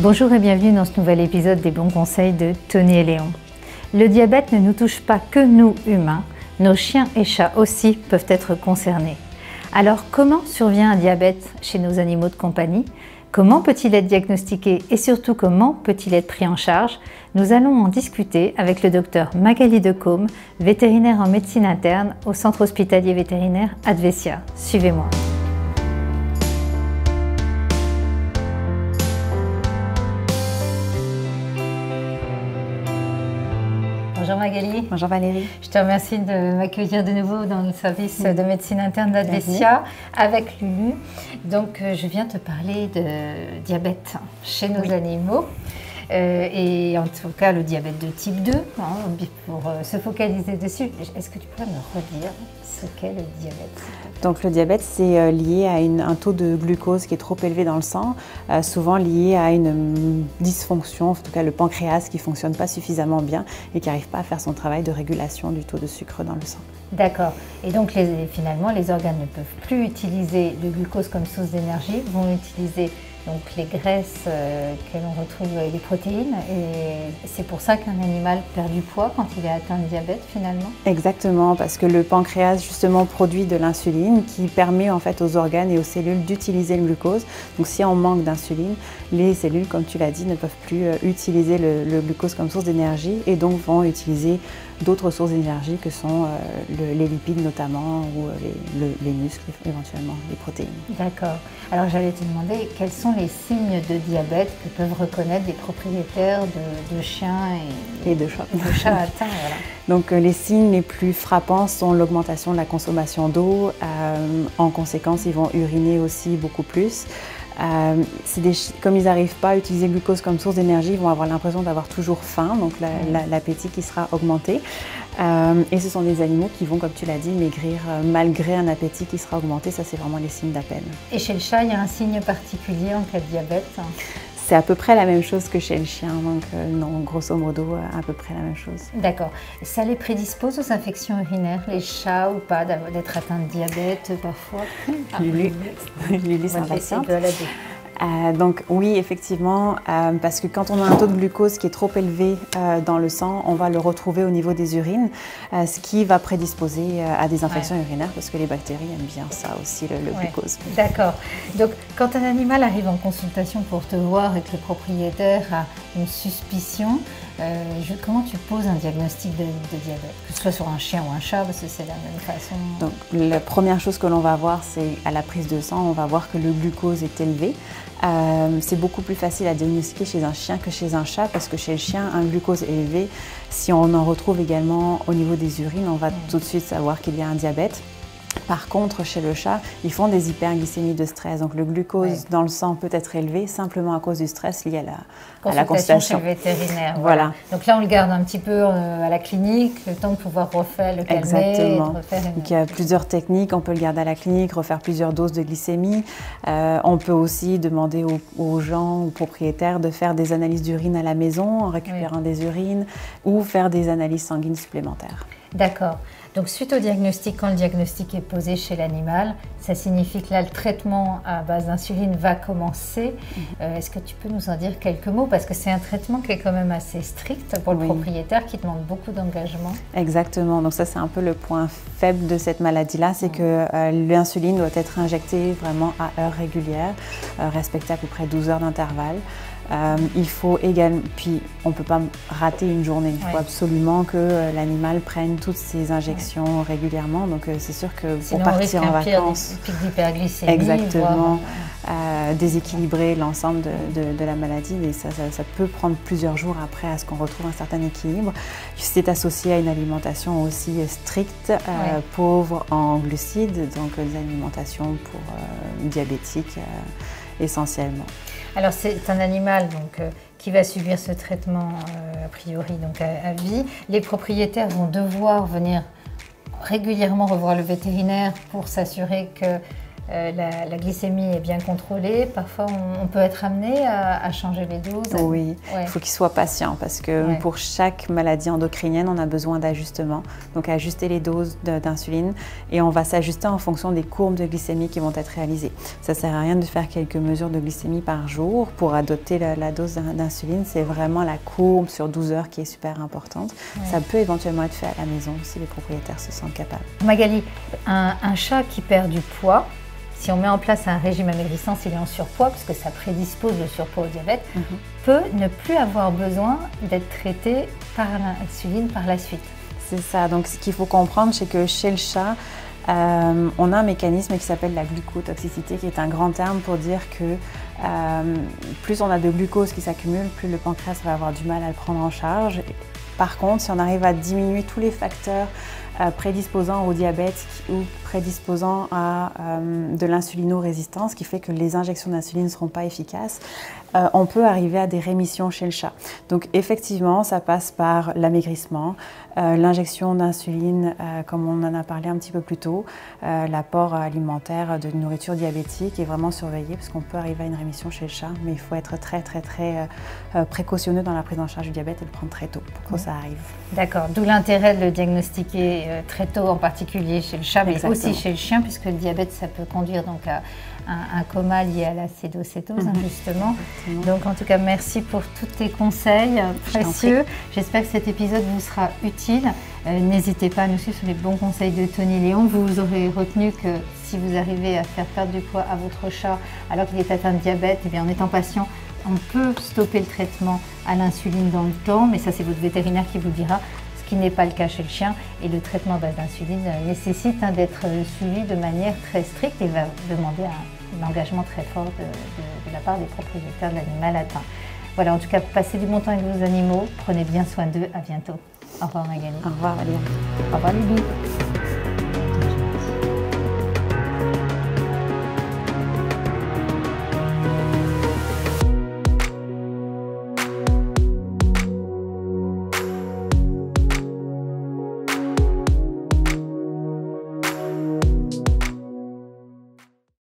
Bonjour et bienvenue dans ce nouvel épisode des bons conseils de Tony et Léon. Le diabète ne nous touche pas que nous humains, nos chiens et chats aussi peuvent être concernés. Alors comment survient un diabète chez nos animaux de compagnie? Comment peut-il être diagnostiqué et surtout comment peut-il être pris en charge? Nous allons en discuter avec le docteur Magali Decaume, vétérinaire en médecine interne au centre hospitalier vétérinaire Advesia. Suivez-moi. Bonjour Magali. Bonjour Valérie. Je te remercie de m'accueillir de nouveau dans le service de médecine interne d'Advesia avec Lulu. Donc je viens te parler de diabète chez nos animaux. Et en tout cas le diabète de type 2, pour se focaliser dessus. Est-ce que tu pourrais me redire ce qu'est le diabète? Donc le diabète, c'est lié à un taux de glucose qui est trop élevé dans le sang, souvent lié à une dysfonction, en tout cas le pancréas qui ne fonctionne pas suffisamment bien et qui n'arrive pas à faire son travail de régulation du taux de sucre dans le sang. D'accord. Et donc finalement, les organes ne peuvent plus utiliser le glucose comme source d'énergie, vont utiliser donc les graisses que l'on retrouve, les protéines, et c'est pour ça qu'un animal perd du poids quand il est atteint de diabète finalement? Exactement, parce que le pancréas justement produit de l'insuline qui permet en fait aux organes et aux cellules d'utiliser le glucose. Donc si on manque d'insuline, les cellules, comme tu l'as dit, ne peuvent plus utiliser le glucose comme source d'énergie et donc vont utiliser d'autres sources d'énergie que sont les lipides notamment ou les muscles éventuellement, les protéines. D'accord. Alors j'allais te demander quels sont les signes de diabète que peuvent reconnaître des propriétaires de chiens et de chats. Atteints. Voilà. Donc les signes les plus frappants sont l'augmentation de la consommation d'eau. En conséquence, ils vont uriner aussi beaucoup plus. Comme ils n'arrivent pas à utiliser le glucose comme source d'énergie, ils vont avoir l'impression d'avoir toujours faim, donc l'appétit qui sera augmenté. Et ce sont des animaux qui vont, comme tu l'as dit, maigrir malgré un appétit qui sera augmenté. Ça, c'est vraiment les signes d'appel. Et chez le chat, il y a un signe particulier en cas de diabète? C'est à peu près la même chose que chez le chien, donc non, grosso modo, à peu près la même chose. D'accord. Ça les prédispose aux infections urinaires, les chats ou pas, d'être atteints de diabète parfois? Lulu s'impatiente. Donc oui, effectivement, parce que quand on a un taux de glucose qui est trop élevé dans le sang, on va le retrouver au niveau des urines, ce qui va prédisposer à des infections urinaires, parce que les bactéries aiment bien ça aussi, le glucose. D'accord. Donc quand un animal arrive en consultation pour te voir et que le propriétaire a une suspicion, comment tu poses un diagnostic de diabète? Que ce soit sur un chien ou un chat, parce que c'est la même façon. Donc la première chose que l'on va voir, c'est à la prise de sang, on va voir que le glucose est élevé. C'est beaucoup plus facile à diagnostiquer chez un chien que chez un chat, parce que chez le chien, un glucose élevé, si on en retrouve également au niveau des urines, on va tout de suite savoir qu'il y a un diabète. Par contre, chez le chat, ils font des hyperglycémies de stress. Donc le glucose dans le sang peut être élevé simplement à cause du stress lié à la consultation chez le vétérinaire. Voilà. Donc là, on le garde un petit peu à la clinique, le temps de pouvoir refaire le calmer. Exactement. Donc il y a plusieurs techniques. On peut le garder à la clinique, refaire plusieurs doses de glycémie. On peut aussi demander aux gens, aux propriétaires, de faire des analyses d'urine à la maison en récupérant des urines ou faire des analyses sanguines supplémentaires. D'accord. Donc suite au diagnostic, quand le diagnostic est posé chez l'animal, ça signifie que là le traitement à base d'insuline va commencer. Est-ce que tu peux nous en dire quelques mots? Parce que c'est un traitement qui est quand même assez strict pour le propriétaire, qui demande beaucoup d'engagement. Exactement, donc ça c'est un peu le point faible de cette maladie-là, c'est que l'insuline doit être injectée vraiment à heure régulière, respecter à peu près 12 heures d'intervalle. Il faut également, puis on ne peut pas rater une journée, il faut absolument que l'animal prenne toutes ses injections régulièrement, donc c'est sûr que pour partir en vacances, pic d'hyperglycémie, exactement, déséquilibrer l'ensemble de la maladie, mais ça peut prendre plusieurs jours après à ce qu'on retrouve un certain équilibre. C'est associé à une alimentation aussi stricte, pauvre en glucides, donc une alimentation pour diabétiques essentiellement. Alors c'est un animal donc, qui va subir ce traitement a priori donc à vie. Les propriétaires vont devoir venir régulièrement revoir le vétérinaire pour s'assurer que la glycémie est bien contrôlée, parfois on peut être amené à changer les doses. Oui, il faut qu'il soit patient parce que pour chaque maladie endocrinienne, on a besoin d'ajustement. Donc ajuster les doses d'insuline et on va s'ajuster en fonction des courbes de glycémie qui vont être réalisées. Ça ne sert à rien de faire quelques mesures de glycémie par jour pour adopter la dose d'insuline. C'est vraiment la courbe sur 12 heures qui est super importante. Ça peut éventuellement être fait à la maison si les propriétaires se sentent capables. Magali, un chat qui perd du poids, si on met en place un régime amaigrissant s'il est en surpoids, parce que ça prédispose le surpoids au diabète, peut ne plus avoir besoin d'être traité par l'insuline par la suite. C'est ça. Donc ce qu'il faut comprendre, c'est que chez le chat, on a un mécanisme qui s'appelle la glucotoxicité, qui est un grand terme pour dire que plus on a de glucose qui s'accumule, plus le pancréas va avoir du mal à le prendre en charge. Par contre, si on arrive à diminuer tous les facteurs prédisposant au diabète ou prédisposant à de l'insulinorésistance, qui fait que les injections d'insuline ne seront pas efficaces, on peut arriver à des rémissions chez le chat. Donc effectivement, ça passe par l'amaigrissement, l'injection d'insuline, comme on en a parlé un petit peu plus tôt, l'apport alimentaire de nourriture diabétique est vraiment surveillé parce qu'on peut arriver à une rémission chez le chat, mais il faut être très précautionneux dans la prise en charge du diabète et le prendre très tôt pour que ça arrive. D'accord, d'où l'intérêt de le diagnostiquer très tôt, en particulier chez le chat, mais aussi chez le chien, puisque le diabète, ça peut conduire donc à un coma lié à l'acétocétose, justement. Donc en tout cas, merci pour tous tes conseils précieux. J'espère que cet épisode vous sera utile. N'hésitez pas à nous suivre sur les bons conseils de Tony Léon. Vous aurez retenu que si vous arrivez à faire perdre du poids à votre chat alors qu'il est atteint de diabète, eh bien, en étant patient, on peut stopper le traitement à l'insuline dans le temps, mais ça c'est votre vétérinaire qui vous dira, ce qui n'est pas le cas chez le chien. Et le traitement à base d'insuline nécessite d'être suivi de manière très stricte et va demander un engagement très fort de la part des propriétaires de l'animal atteint. Voilà, en tout cas, passez du bon temps avec vos animaux, prenez bien soin d'eux, à bientôt. Au revoir Magali. Au revoir Valérie. Au revoir Lily.